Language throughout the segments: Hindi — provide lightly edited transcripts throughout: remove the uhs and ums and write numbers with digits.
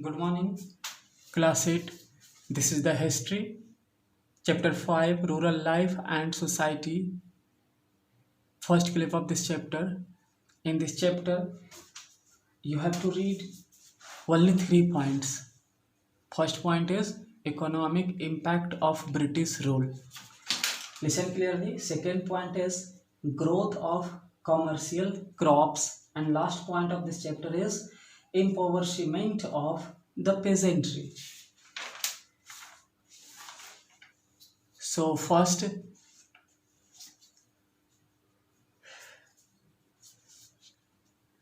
Good morning, class 8. This is the history, chapter 5, rural life and society. First clip of this chapter. In this chapter, you have to read only 3 points. First point is economic impact of British rule. Listen clearly. Second point is growth of commercial crops. And last point of this chapter is impoverishment of the peasantry. So first,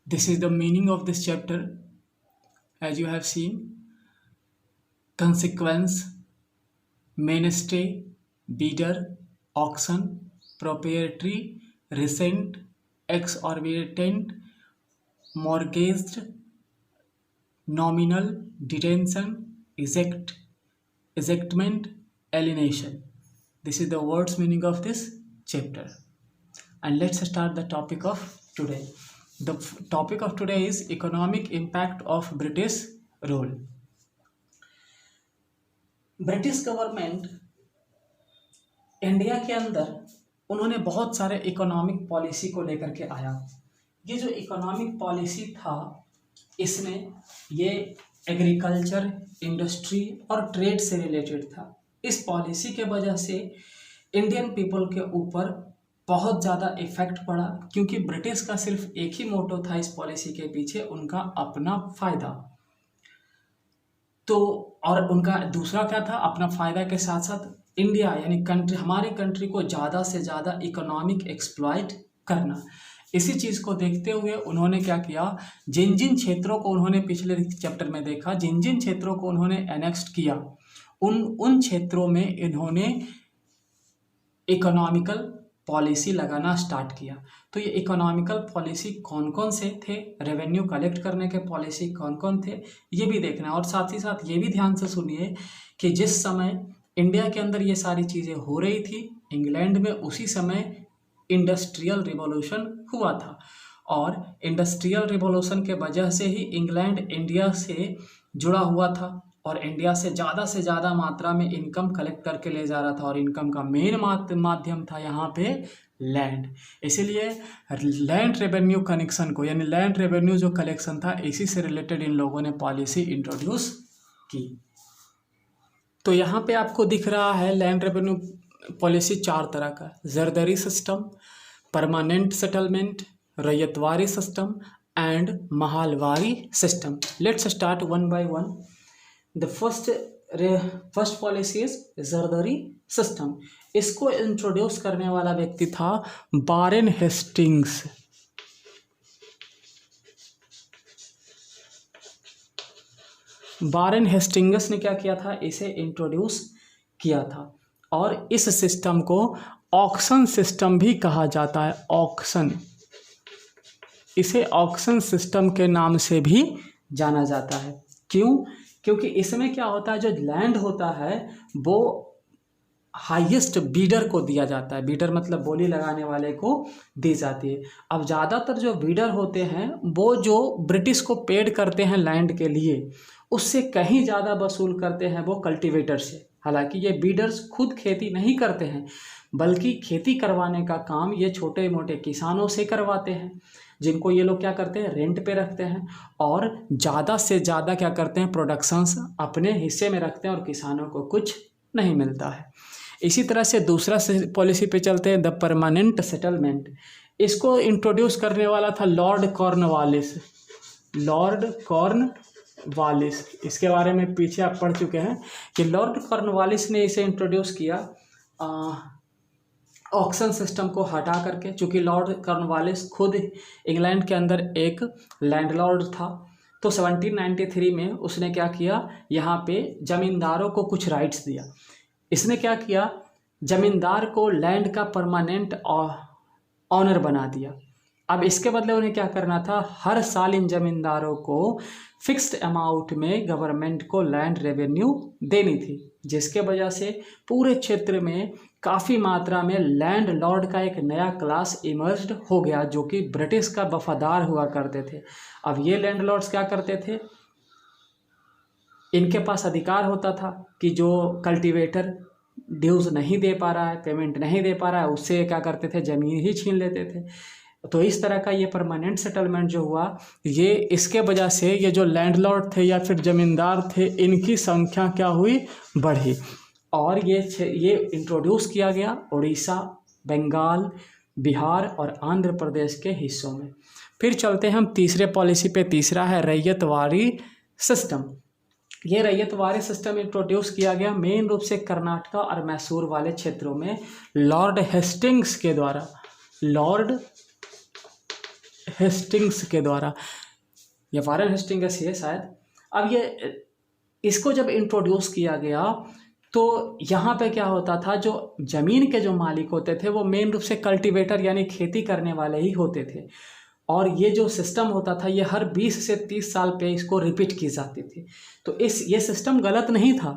this is the meaning of this chapter. As you have seen, consequence, mainstay, bidder, auction, proprietary, recent, exorbitant, mortgaged, nominal, detention, ejectment, alienation. This is the words meaning of this chapter. And let's start the topic of today. The topic of today is economic impact of British rule. British government India के अंदर उन्होंने बहुत सारे इकोनॉमिक पॉलिसी को लेकर के आया। ये जो इकोनॉमिक पॉलिसी था, इसमें ये एग्रीकल्चर, इंडस्ट्री और ट्रेड से रिलेटेड था। इस पॉलिसी के वजह से इंडियन पीपल के ऊपर बहुत ज़्यादा इफेक्ट पड़ा, क्योंकि ब्रिटिश का सिर्फ एक ही मोटो था इस पॉलिसी के पीछे, उनका अपना फ़ायदा। तो और उनका दूसरा क्या था, अपना फ़ायदा के साथ साथ इंडिया यानी कंट्री, हमारी कंट्री को ज़्यादा से ज़्यादा इकोनॉमिक एक्सप्लॉइट करना। इसी चीज़ को देखते हुए उन्होंने क्या किया, जिन जिन क्षेत्रों को उन्होंने पिछले चैप्टर में देखा, जिन जिन क्षेत्रों को उन्होंने एनेक्स्ट किया, उन क्षेत्रों में इन्होंने इकोनॉमिकल पॉलिसी लगाना स्टार्ट किया। तो ये इकोनॉमिकल पॉलिसी कौन कौन से थे, रेवेन्यू कलेक्ट करने के पॉलिसी कौन कौन थे, ये भी देखना है। और साथ ही साथ ये भी ध्यान से सुनिए कि जिस समय इंडिया के अंदर ये सारी चीज़ें हो रही थी, इंग्लैंड में उसी समय इंडस्ट्रियल रिवॉल्यूशन हुआ था, और इंडस्ट्रियल रिवॉल्यूशन के वजह से ही इंग्लैंड इंडिया से जुड़ा हुआ था और इंडिया से ज़्यादा मात्रा में इनकम कलेक्ट करके ले जा रहा था, और इनकम का मेन माध्यम था यहाँ पे लैंड। इसीलिए लैंड रेवेन्यू कनेक्शन को, यानी लैंड रेवेन्यू जो कलेक्शन था, इसी से रिलेटेड इन लोगों ने पॉलिसी इंट्रोड्यूस की। तो यहाँ पे आपको दिख रहा है लैंड रेवेन्यू पॉलिसी 4 तरह का: जरदरी system, permanent settlement, ryotwari system and mahalwari system. Let's start one by one. The first policy is जरदरी सिस्टम। इसको इंट्रोड्यूस करने वाला व्यक्ति था वारेन हेस्टिंग्स। वारेन हेस्टिंग्स ने क्या किया था, इसे इंट्रोड्यूस किया था। और इस सिस्टम को ऑक्शन सिस्टम भी कहा जाता है। ऑक्शन, इसे ऑक्शन सिस्टम के नाम से भी जाना जाता है। क्यों? क्योंकि इसमें क्या होता है, जो लैंड होता है वो हाईएस्ट बीडर को दिया जाता है। बीडर मतलब बोली लगाने वाले को दी जाती है। अब ज़्यादातर जो बीडर होते हैं वो जो ब्रिटिश को पेड करते हैं लैंड के लिए, उससे कहीं ज़्यादा वसूल करते हैं वो कल्टीवेटर से। हालांकि ये बीडर्स खुद खेती नहीं करते हैं, बल्कि खेती करवाने का काम ये छोटे मोटे किसानों से करवाते हैं, जिनको ये लोग क्या करते हैं, रेंट पे रखते हैं, और ज़्यादा से ज़्यादा क्या करते हैं, प्रोडक्शंस अपने हिस्से में रखते हैं, और किसानों को कुछ नहीं मिलता है। इसी तरह से दूसरा पॉलिसी पे चलते हैं, द परमानेंट सेटलमेंट। इसको इंट्रोड्यूस करने वाला था लॉर्ड कॉर्नवालिस। लॉर्ड कॉर्नवालिस, इसके बारे में पीछे आप पढ़ चुके हैं कि लॉर्ड कॉर्नवालिस ने इसे इंट्रोड्यूस किया ऑक्शन सिस्टम को हटा करके। चूँकि लॉर्ड कॉर्नवालिस खुद इंग्लैंड के अंदर एक लैंडलॉर्ड था, तो 1793 में उसने क्या किया, यहाँ पे ज़मींदारों को कुछ राइट्स दिया। इसने क्या किया, ज़मींदार को लैंड का परमानेंट ऑनर बना दिया। अब इसके बदले उन्हें क्या करना था, हर साल इन ज़मींदारों को फिक्स्ड अमाउंट में गवर्नमेंट को लैंड रेवेन्यू देनी थी, जिसके वजह से पूरे क्षेत्र में काफ़ी मात्रा में लैंड लॉर्ड का एक नया क्लास इमर्ज्ड हो गया, जो कि ब्रिटिश का वफादार हुआ करते थे। अब ये लैंड लॉर्ड्स क्या करते थे, इनके पास अधिकार होता था कि जो कल्टीवेटर ड्यूज़ नहीं दे पा रहा है, पेमेंट नहीं दे पा रहा है, उससे क्या करते थे, ज़मीन ही छीन लेते थे। तो इस तरह का ये परमानेंट सेटलमेंट जो हुआ, ये इसके वजह से ये जो लैंडलॉर्ड थे या फिर ज़मींदार थे, इनकी संख्या क्या हुई, बढ़ी। और ये इंट्रोड्यूस किया गया उड़ीसा, बंगाल, बिहार और आंध्र प्रदेश के हिस्सों में। फिर चलते हैं हम तीसरे पॉलिसी पे। तीसरा है रैयतवाड़ी सिस्टम। ये रैयतवाड़ी सिस्टम इंट्रोड्यूस किया गया मेन रूप से कर्नाटका और मैसूर वाले क्षेत्रों में लॉर्ड हेस्टिंग्स के द्वारा। लॉर्ड हेस्टिंग्स के द्वारा, ये वारेन हेस्टिंग्स है शायद। अब ये इसको जब इंट्रोड्यूस किया गया तो यहाँ पे क्या होता था, जो ज़मीन के जो मालिक होते थे वो मेन रूप से कल्टीवेटर यानी खेती करने वाले ही होते थे। और ये जो सिस्टम होता था ये हर 20 से 30 साल पे इसको रिपीट की जाती थी। तो ये सिस्टम गलत नहीं था,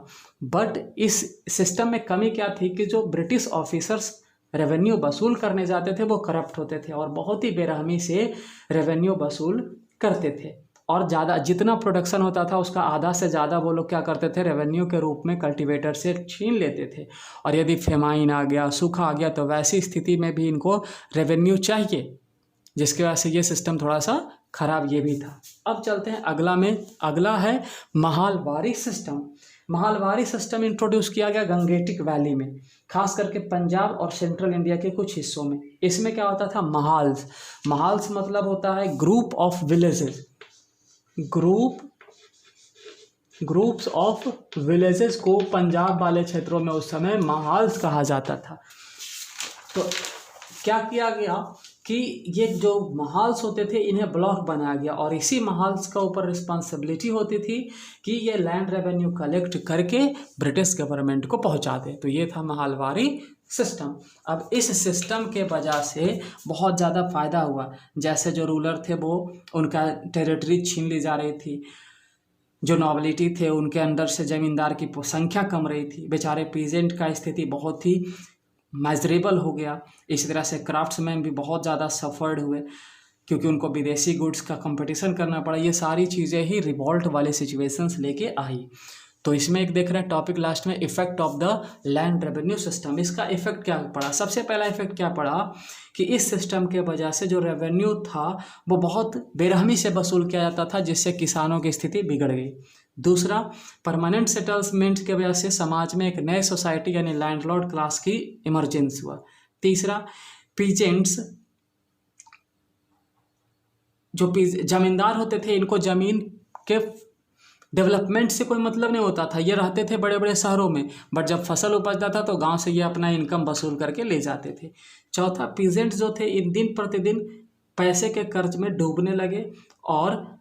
बट इस सिस्टम में कमी क्या थी कि जो ब्रिटिश ऑफिसर्स रेवेन्यू वसूल करने जाते थे वो करप्ट होते थे और बहुत ही बेरहमी से रेवेन्यू वसूल करते थे। और ज़्यादा जितना प्रोडक्शन होता था उसका आधा से ज़्यादा वो लोग क्या करते थे, रेवेन्यू के रूप में कल्टीवेटर से छीन लेते थे। और यदि फेमाइन आ गया, सूखा आ गया, तो वैसी स्थिति में भी इनको रेवेन्यू चाहिए, जिसकी वजह से ये सिस्टम थोड़ा सा खराब ये भी था। अब चलते हैं अगला है mahalwari system. Mahalwari system introduce किया गया गंगेटिक वैली में, खास करके पंजाब और सेंट्रल इंडिया के कुछ हिस्सों में। इसमें क्या होता था, महाल्स मतलब होता है group of villages. Groups of villages को पंजाब वाले क्षेत्रों में उस समय महाल्स कहा जाता था। तो क्या किया गया कि ये जो महाल्स होते थे इन्हें ब्लॉक बनाया गया और इसी महाल्स का ऊपर रिस्पॉन्सिबिलिटी होती थी कि ये लैंड रेवेन्यू कलेक्ट करके ब्रिटिश गवर्नमेंट को पहुंचा दे। तो ये था महालवारी सिस्टम। अब इस सिस्टम के वजह से बहुत ज़्यादा फ़ायदा हुआ। जैसे जो रूलर थे वो उनका टेरिटरी छीन ली जा रही थी, जो नॉबिलिटी थे उनके अंदर से ज़मींदार की संख्या कम रही थी, बेचारे पीजेंट का स्थिति बहुत ही मेजरेबल हो गया। इसी तरह से क्राफ्ट्समैन भी बहुत ज़्यादा सफ़र्ड हुए क्योंकि उनको विदेशी गुड्स का कंपटीशन करना पड़ा। ये सारी चीज़ें ही रिवॉल्ट वाले सिचुएशंस लेके आई। तो इसमें एक देख रहे हैं टॉपिक लास्ट में, effect of the land revenue system. इसका इफेक्ट क्या पड़ा, सबसे पहला इफेक्ट क्या पड़ा कि इस सिस्टम के वजह से जो रेवेन्यू था वो बहुत बेरहमी से वसूल किया जाता था, जिससे किसानों की स्थिति बिगड़ गई। दूसरा, परमानेंट सेटलमेंट की वजह से समाज में एक नए सोसाइटी यानी लैंडलॉर्ड क्लास की इमरजेंस हुआ। तीसरा, पीजेंट्स जो जमींदार होते थे इनको ज़मीन के डेवलपमेंट से कोई मतलब नहीं होता था, ये रहते थे बड़े बड़े शहरों में, बट जब फसल उपजता था तो गांव से ये अपना इनकम वसूल करके ले जाते थे। चौथा, पीजेंट्स जो थे इन दिन प्रतिदिन पैसे के कर्ज में डूबने लगे और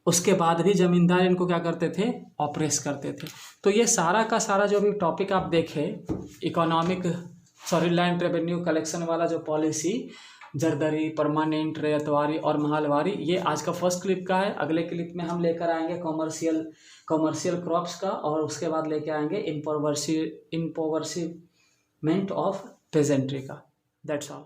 उसके बाद भी ज़मींदार इनको क्या करते थे, ऑपरेस करते थे। तो ये सारा का सारा जो भी टॉपिक आप देखें लैंड रेवेन्यू कलेक्शन वाला जो पॉलिसी, जरदरी, परमानेंट, रैयतवाड़ी और महालवारी, ये आज का फर्स्ट क्लिप का है। अगले क्लिप में हम लेकर आएंगे कॉमर्शियल क्रॉप्स का और उसके बाद लेकर आएंगे इम्पोवर्सिवमेंट ऑफ पेजेंट्री का। That's all.